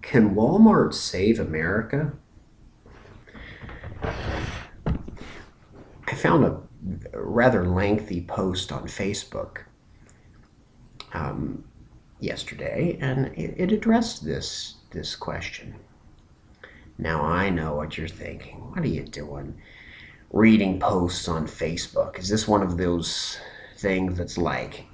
Can Walmart save America? I found a rather lengthy post on Facebook yesterday, and it addressed this question. Now I know what you're thinking. What are you doing? Reading posts on Facebook? Is this one of those things that's like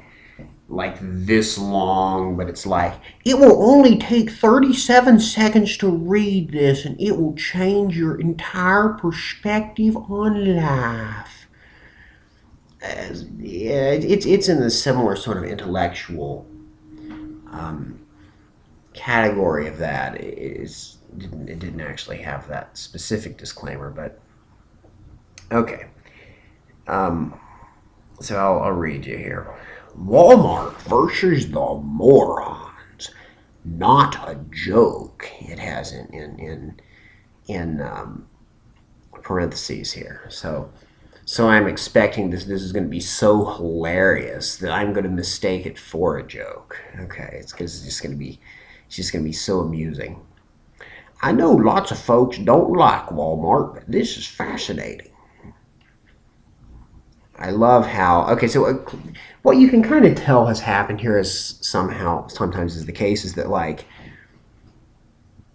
this long, but it's like, it will only take 37 seconds to read this and it will change your entire perspective on life. Yeah, it's in the similar sort of intellectual category of that. It didn't actually have that specific disclaimer, but okay. So I'll read you here. Walmart versus the morons. Not a joke. It has in parentheses here. So I'm expecting this is going to be so hilarious that I'm going to mistake it for a joke. Okay, it's because it's just going to be so amusing. I know lots of folks don't like Walmart, but this is fascinating. I love how, okay, so what you can kind of tell has happened here is sometimes is the case, is that like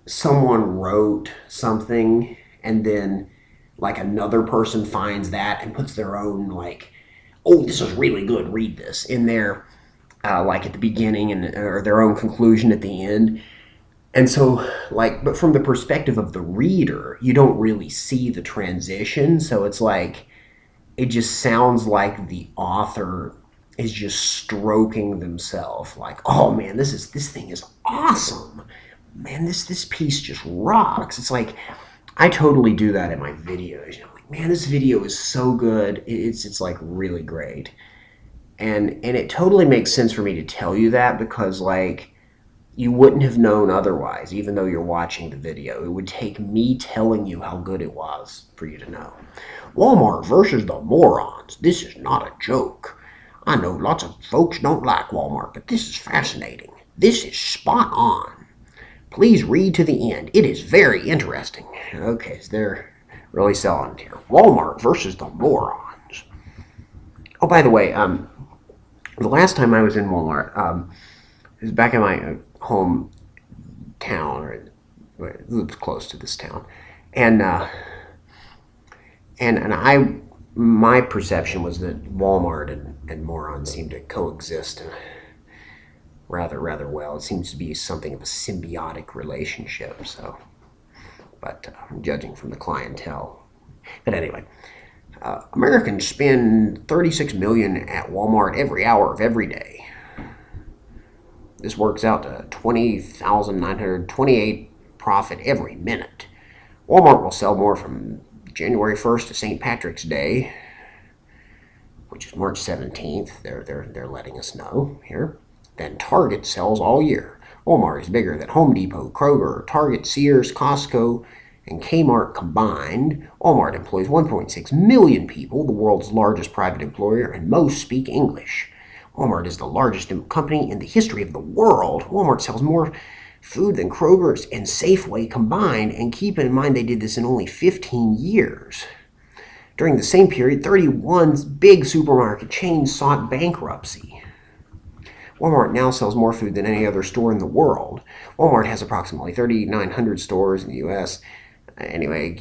someone wrote something and then like another person finds that and puts their own like, oh, this is really good, read this, in there, like at the beginning or their own conclusion at the end. And so, like, but from the perspective of the reader, you don't really see the transition. So it's like, it just sounds like the author is just stroking themselves, like, oh man, this thing is awesome. Man, this piece just rocks. It's like, I totally do that in my videos. You know, like, man, this video is so good. It's like really great. And it totally makes sense for me to tell you that, because like, you wouldn't have known otherwise, even though you're watching the video. It would take me telling you how good it was for you to know. Walmart versus the morons. This is not a joke. I know lots of folks don't like Walmart, but this is fascinating. This is spot on. Please read to the end. It is very interesting. Okay, so they're really selling it here. Walmart versus the morons. Oh, by the way, the last time I was in Walmart, it was back in my hometown, or it lives close to this town, and my perception was that Walmart and morons seem to coexist rather well. It seems to be something of a symbiotic relationship. So, but judging from the clientele, but anyway. Americans spend $36 million at Walmart every hour of every day. This works out to $20,928 profit every minute. Walmart will sell more from January 1st to St. Patrick's Day, which is March 17th. They're letting us know here. Than Target sells all year. Walmart is bigger than Home Depot, Kroger, Target, Sears, Costco, and Kmart combined. Walmart employs 1.6 million people, the world's largest private employer, and most speak English. Walmart is the largest company in the history of the world. Walmart sells more food than Kroger's and Safeway combined, and keep in mind they did this in only 15 years. During the same period, 31 big supermarket chains sought bankruptcy. Walmart now sells more food than any other store in the world. Walmart has approximately 3,900 stores in the U.S. Anyway,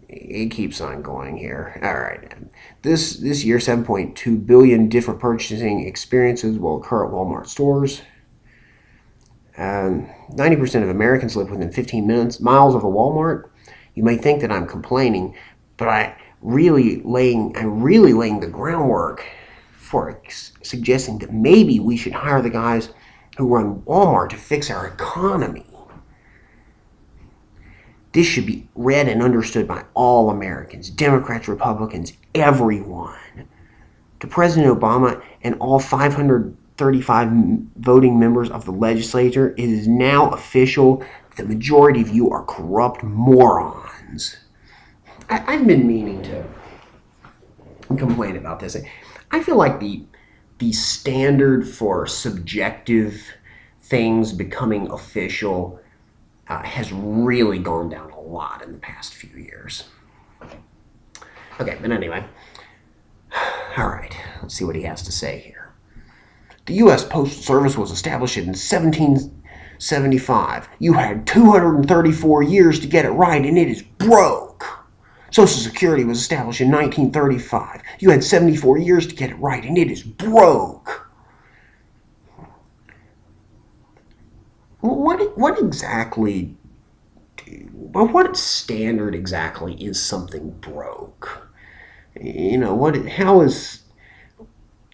it keeps on going here. All right. This year, 7.2 billion different purchasing experiences will occur at Walmart stores. 90% of Americans live within 15 miles of a Walmart. You may think that I'm complaining, but I'm really laying the groundwork for suggesting that maybe we should hire the guys who run Walmart to fix our economy. This should be read and understood by all Americans, Democrats, Republicans, everyone. To President Obama and all 535 voting members of the legislature, it is now official. The majority of you are corrupt morons. I've been meaning to complain about this. I feel like the standard for subjective things becoming official has really gone down a lot in the past few years. Okay, but anyway. All right, let's see what he has to say here. The U.S. Postal Service was established in 1775. You had 234 years to get it right, and it is broke. Social Security was established in 1935. You had 74 years to get it right, and it is broke. What exactly, what standard exactly is something broke? You know, how is,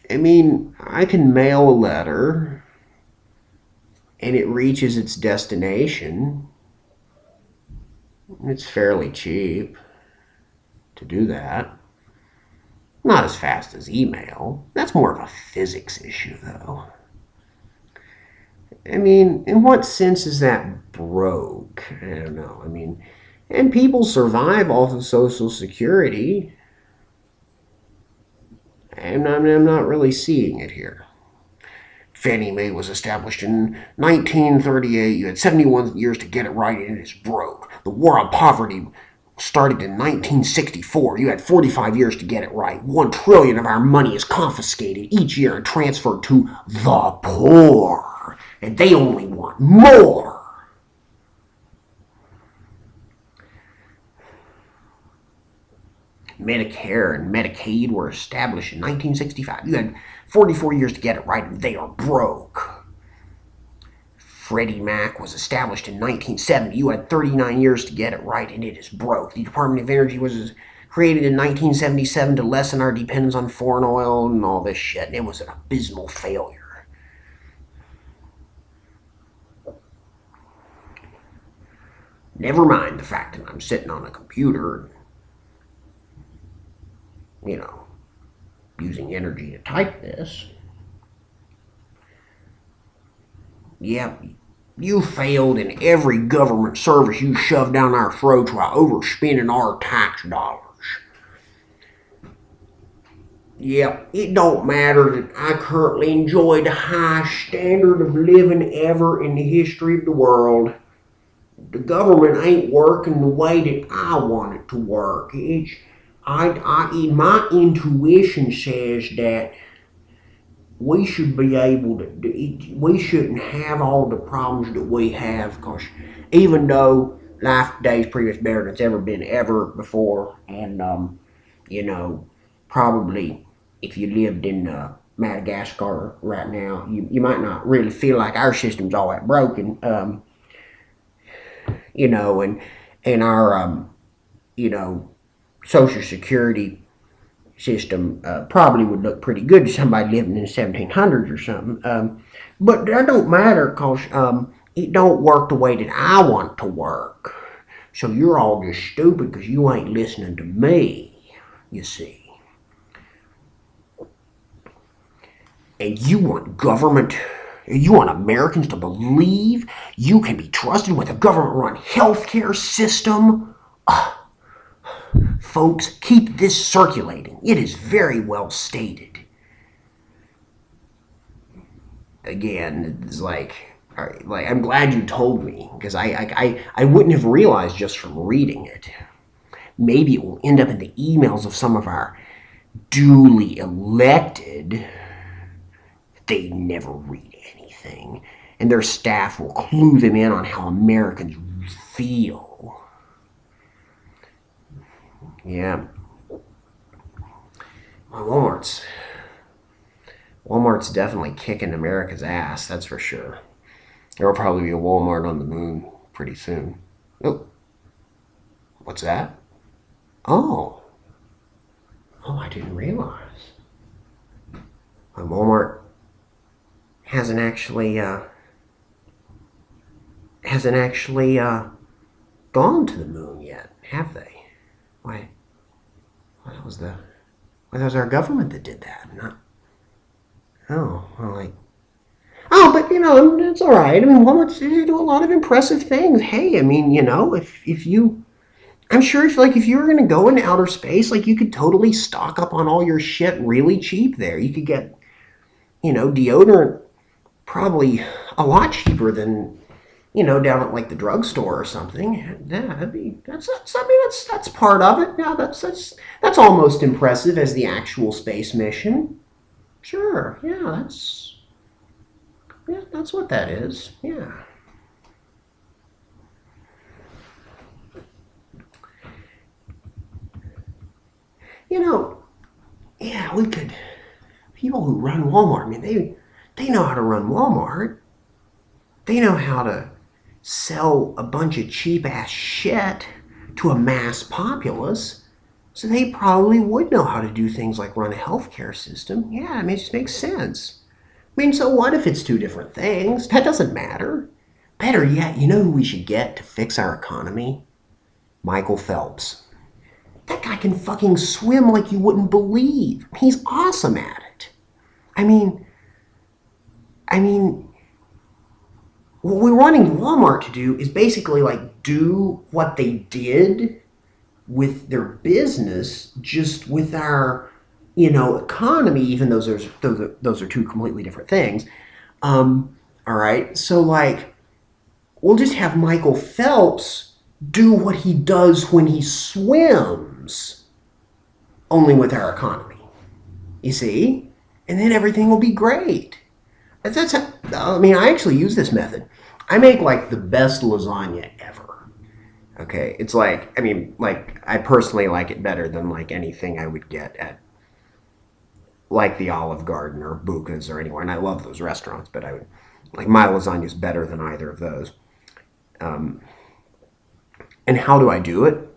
I mean, I can mail a letter and it reaches its destination. It's fairly cheap to do that. Not as fast as email. That's more of a physics issue, though. I mean, in what sense is that broke? I don't know. I mean, and people survive off of Social Security. I'm not really seeing it here. Fannie Mae was established in 1938. You had 71 years to get it right, and it is broke. The war on poverty started in 1964. You had 45 years to get it right. $1 trillion of our money is confiscated each year and transferred to the poor, and they only want more. Medicare and Medicaid were established in 1965. You had 44 years to get it right, and they are broke. Freddie Mac was established in 1970. You had 39 years to get it right, and it is broke. The Department of Energy was created in 1977 to lessen our dependence on foreign oil and all this shit, and it was an abysmal failure. Never mind the fact that I'm sitting on a computer, you know, using energy to type this. Yeah, you failed in every government service you shoved down our throats while overspending our tax dollars. Yeah, it don't matter that I currently enjoy the highest standard of living ever in the history of the world. The government ain't working the way that I want it to work. My intuition says that we should be able to, we shouldn't have all the problems that we have, because even though life today is pretty much better than it's ever been ever before, and, you know, probably if you lived in Madagascar right now, you might not really feel like our system's all that broken, you know, and our, you know, Social Security system probably would look pretty good to somebody living in the 1700s or something. But that don't matter, because it don't work the way that I want it to work. So you're all just stupid because you ain't listening to me, you see. And you want government, you want Americans to believe you can be trusted with a government-run healthcare system? Folks, keep this circulating. It is very well stated. Again, it's like I'm glad you told me, because I wouldn't have realized just from reading it. Maybe it will end up in the emails of some of our duly elected. They never read anything, and their staff will clue them in on how Americans feel. Yeah. Well, Walmart's definitely kicking America's ass, that's for sure. There will probably be a Walmart on the moon pretty soon. Oh, what's that? Oh, I didn't realize. Walmart hasn't actually gone to the moon yet, have they? Why, that was our government that did that. But you know, it's all right. I mean, Walmart do a lot of impressive things. Hey, I mean, you know, I'm sure if you were going to go into outer space, like, you could totally stock up on all your shit really cheap there. You could get, you know, deodorant probably a lot cheaper than, down at like the drugstore or something. Yeah, I mean, that's part of it. Yeah, that's almost impressive as the actual space mission. Sure, that's what that is. Yeah. You know, yeah, we could. People who run Walmart, I mean, they know how to run Walmart. They know how to sell a bunch of cheap ass shit to a mass populace. So they probably would know how to do things like run a healthcare system. Yeah, I mean, it just makes sense. I mean, so what if it's two different things? That doesn't matter. Better yet, you know who we should get to fix our economy? Michael Phelps. That guy can fucking swim like you wouldn't believe. He's awesome at it. I mean, I mean, what we're wanting Walmart to do is basically like do what they did with their business, just with our, economy. Even though those are two completely different things. All right, so like, we'll just have Michael Phelps do what he does when he swims, only with our economy. You see, and then everything will be great. That's how, I mean, I actually use this method. I make like the best lasagna ever. Okay, it's like, I mean, like, I personally like it better than like anything I would get at like the Olive Garden or Buca's or anywhere. And I love those restaurants, but I would like my lasagna is better than either of those. And how do I do it?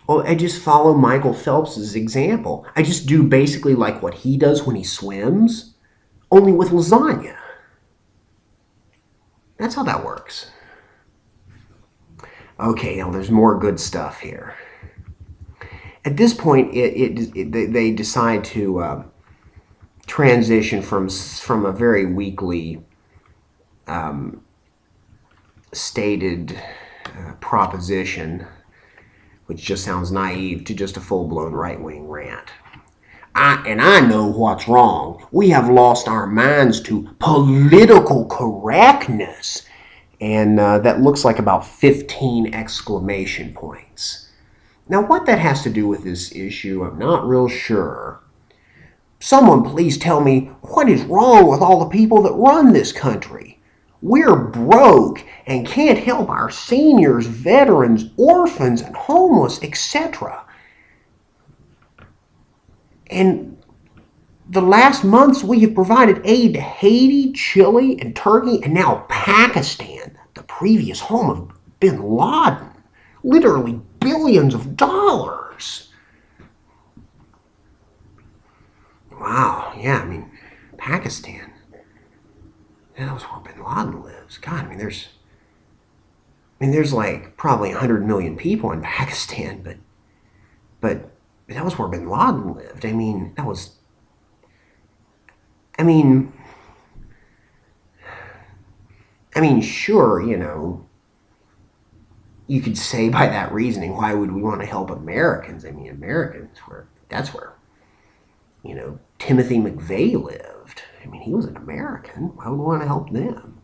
Well, I just follow Michael Phelps's example. I just do basically like what he does when he swims, only with lasagna. That's how that works. Okay, now there's more good stuff here. At this point, they decide to transition from a very weakly stated proposition, which just sounds naive, to just a full-blown right-wing rant. I know what's wrong. We have lost our minds to political correctness. And that looks like about 15 exclamation points. Now, what that has to do with this issue, I'm not real sure. Someone please tell me what is wrong with all the people that run this country. We're broke and can't help our seniors, veterans, orphans, and homeless, etc. And the last months we have provided aid to Haiti, Chile, and Turkey, and now Pakistan, the previous home of bin Laden. Literally billions of dollars. Wow, yeah, I mean, Pakistan. That was where bin Laden lives. God, I mean, there's like probably 100 million people in Pakistan, but that was where bin Laden lived. I mean, sure, you could say by that reasoning, why would we want to help Americans? I mean, that's where, Timothy McVeigh lived. I mean, he was an American. Why would we want to help them?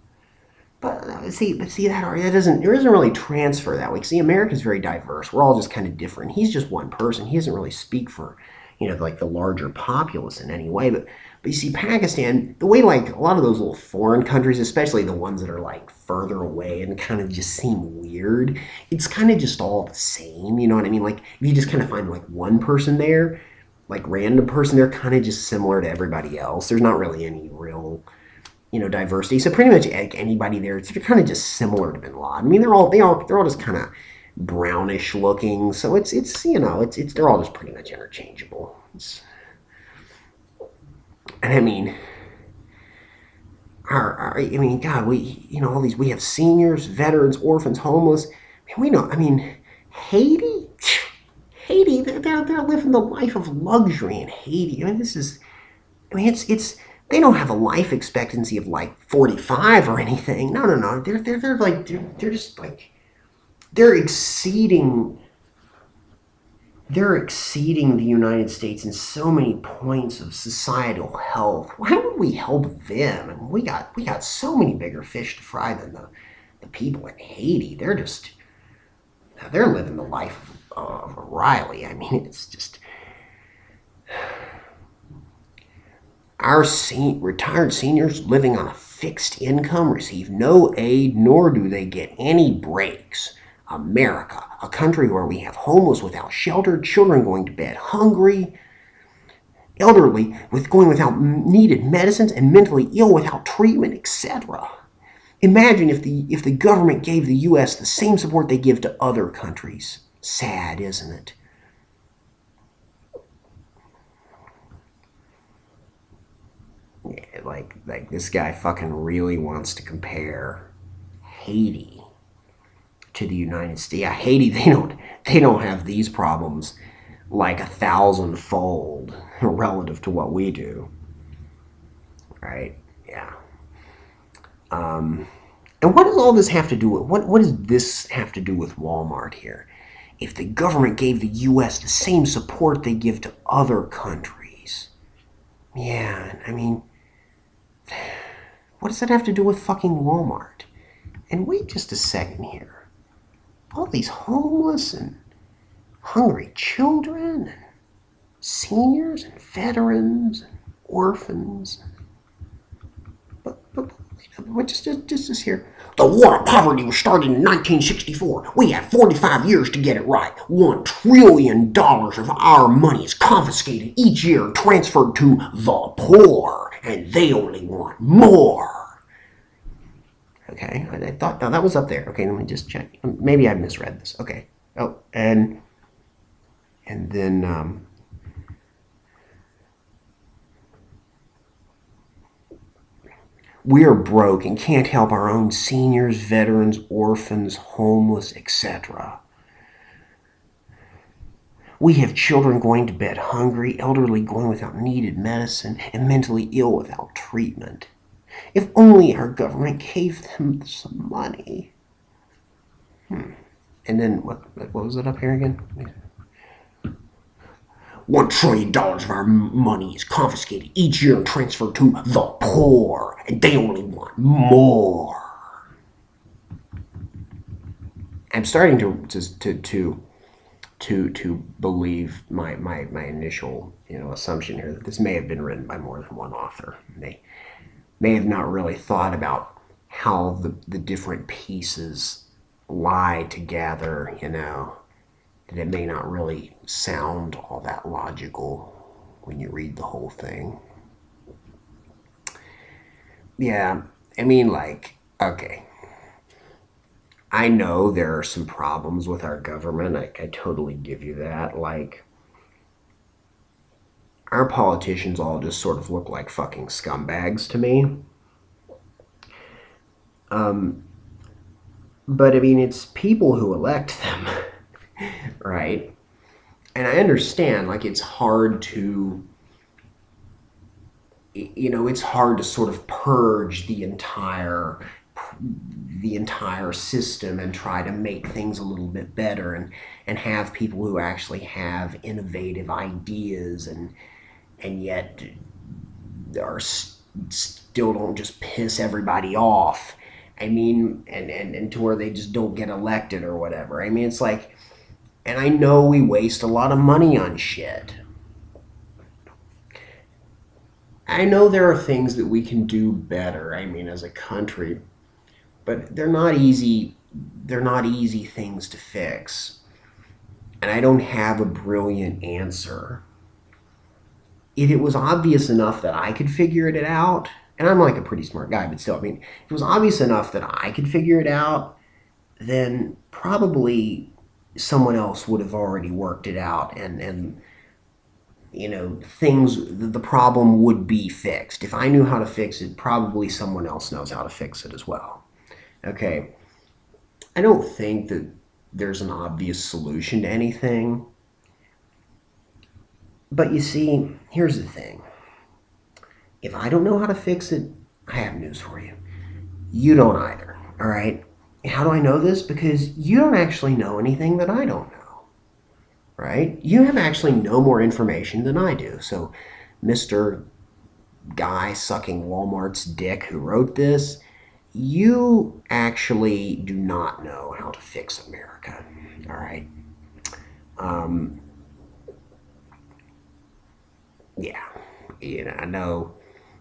But see, that doesn't really transfer that way. See, America's very diverse. We're all just kind of different. He's just one person. He doesn't really speak for, like the larger populace in any way. But you see, Pakistan, the way like a lot of those little foreign countries, especially the ones that are like further away and kind of just seem weird, it's kind of just all the same. You know what I mean? Like if you just kind of find like one person there, like random person, they're kind of just similar to everybody else. There's not really any real, diversity. So pretty much anybody there, they're kind of just similar to bin Laden. I mean, they're all just kind of brownish looking. So it's they're all just pretty much interchangeable. And I mean, God, we have seniors, veterans, orphans, homeless. Haiti, they're living the life of luxury in Haiti. It's they don't have a life expectancy of like 45 or anything. No. They're just like, they're exceeding they're exceeding the United States in so many points of societal health. Why would we help them? And we got so many bigger fish to fry than the people in Haiti. They're living the life of Riley. I mean, it's just our retired seniors living on a fixed income receive no aid, nor do they get any breaks. America, a country where we have homeless without shelter, children going to bed hungry, elderly going without needed medicines, and mentally ill without treatment, etc. Imagine if the government gave the U.S. the same support they give to other countries. Sad, isn't it? Yeah, like this guy fucking really wants to compare Haiti to the United States. Yeah, Haiti, they don't have these problems like 1,000-fold relative to what we do, right? Yeah. And what does all this have to do with what does this have to do with Walmart here? If the government gave the U.S. the same support they give to other countries, yeah, I mean, what does that have to do with fucking Walmart? And wait just a second here. All these homeless and hungry children and seniors and veterans and orphans. But just this here. The war on poverty was started in 1964. We had 45 years to get it right. $1 trillion of our money is confiscated each year and transferred to the poor, and they only want more. Okay, I thought, no, that was up there. Okay, let me just check. Maybe I misread this. Okay. Oh, and then we are broke and can't help our own seniors, veterans, orphans, homeless, etc. We have children going to bed hungry, elderly going without needed medicine, and mentally ill without treatment. If only our government gave them some money. And then, what was it up here again? $1 trillion of our money is confiscated each year and transferred to the poor, and they only want more. I'm starting to believe my initial assumption here that this may have been written by more than one author. They may have not really thought about how the different pieces lie together, that it may not really sound all that logical when you read the whole thing. Yeah, I mean, okay, I know there are some problems with our government. I totally give you that. Our politicians all just sort of look like fucking scumbags to me. But I mean, it's people who elect them, right? And I understand, it's hard to, it's hard to sort of purge the entire system and try to make things a little bit better and have people who actually have innovative ideas and yet are still don't just piss everybody off. I mean, and to where they just don't get elected or whatever. I mean, it's like, and I know we waste a lot of money on shit. I know there are things that we can do better, I mean, as a country, but they're not easy things to fix. And I don't have a brilliant answer. If it was obvious enough that I could figure it out, and I'm a pretty smart guy, but still, I mean, if it was obvious enough that I could figure it out, then probably someone else would have already worked it out, and the problem would be fixed. If I knew how to fix it, probably someone else knows how to fix it as well. Okay, I don't think that there's an obvious solution to anything. But you see, here's the thing. If I don't know how to fix it, I have news for you. You don't either, all right? How do I know this? Because you don't actually know anything that I don't know, right? You have actually no more information than I do. So, Mr. Guy sucking Walmart's dick who wrote this, you actually do not know how to fix America. All right. Um, yeah. I know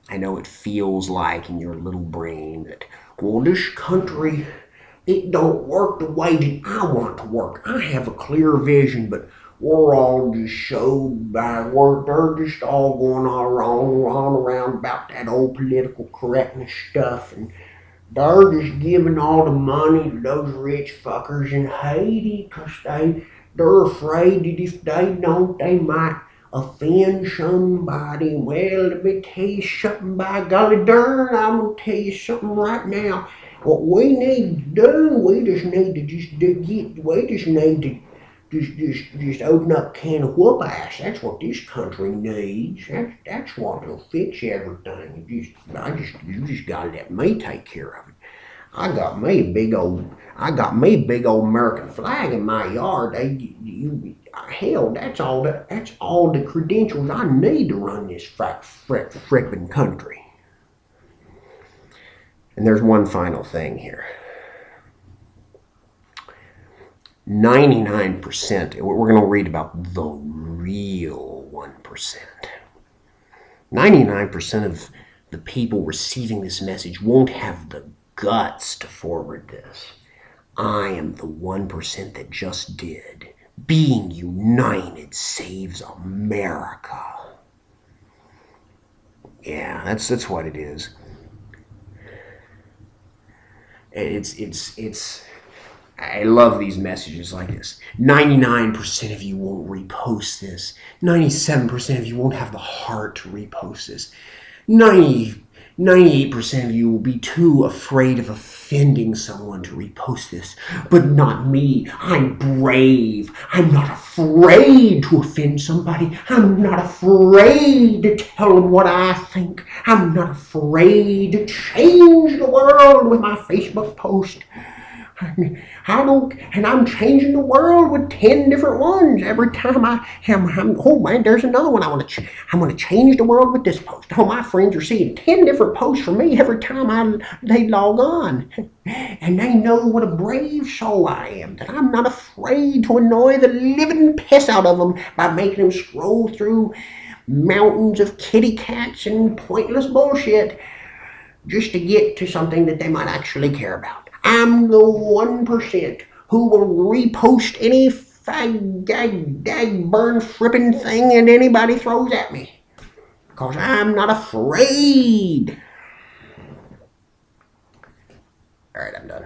it feels like in your little brain that, well, this country, it don't work the way that I want it to work. I have a clear vision, but we're all just showed by work. They're just all going all around about that old political correctness stuff, and they're just giving all the money to those rich fuckers in Haiti because they're afraid that if they don't, they might offend somebody. Well, let me tell you something, by golly darn, I'm going to tell you something right now. What we need to do, we just need to we just need to just open up a can of whoop ass. That's what this country needs. That's what will fix everything. You just gotta let me take care of it. I got me a big old American flag in my yard. Hell, that's all the credentials I need to run this frickin' country. And there's one final thing here. 99%, we're going to read about the real 1%. 99% of the people receiving this message won't have the guts to forward this. I am the 1% that just did. Being united saves America. Yeah, that's what it is. It's I love these messages like this. 99% of you won't repost this. 97% of you won't have the heart to repost this. 98% of you will be too afraid of offending someone to repost this. But not me. I'm brave. I'm not afraid to offend somebody. I'm not afraid to tell them what I think. I'm not afraid to change the world with my Facebook post. And I'm changing the world with 10 different ones every time oh man, there's another one I'm going to change the world with this post. Oh, my friends are seeing 10 different posts from me every time they log on. And they know what a brave soul I am, that I'm not afraid to annoy the living piss out of them by making them scroll through mountains of kitty cats and pointless bullshit just to get to something that they might actually care about. I'm the 1% who will repost any burn frippin' thing that anybody throws at me. Because I'm not afraid. Alright, I'm done.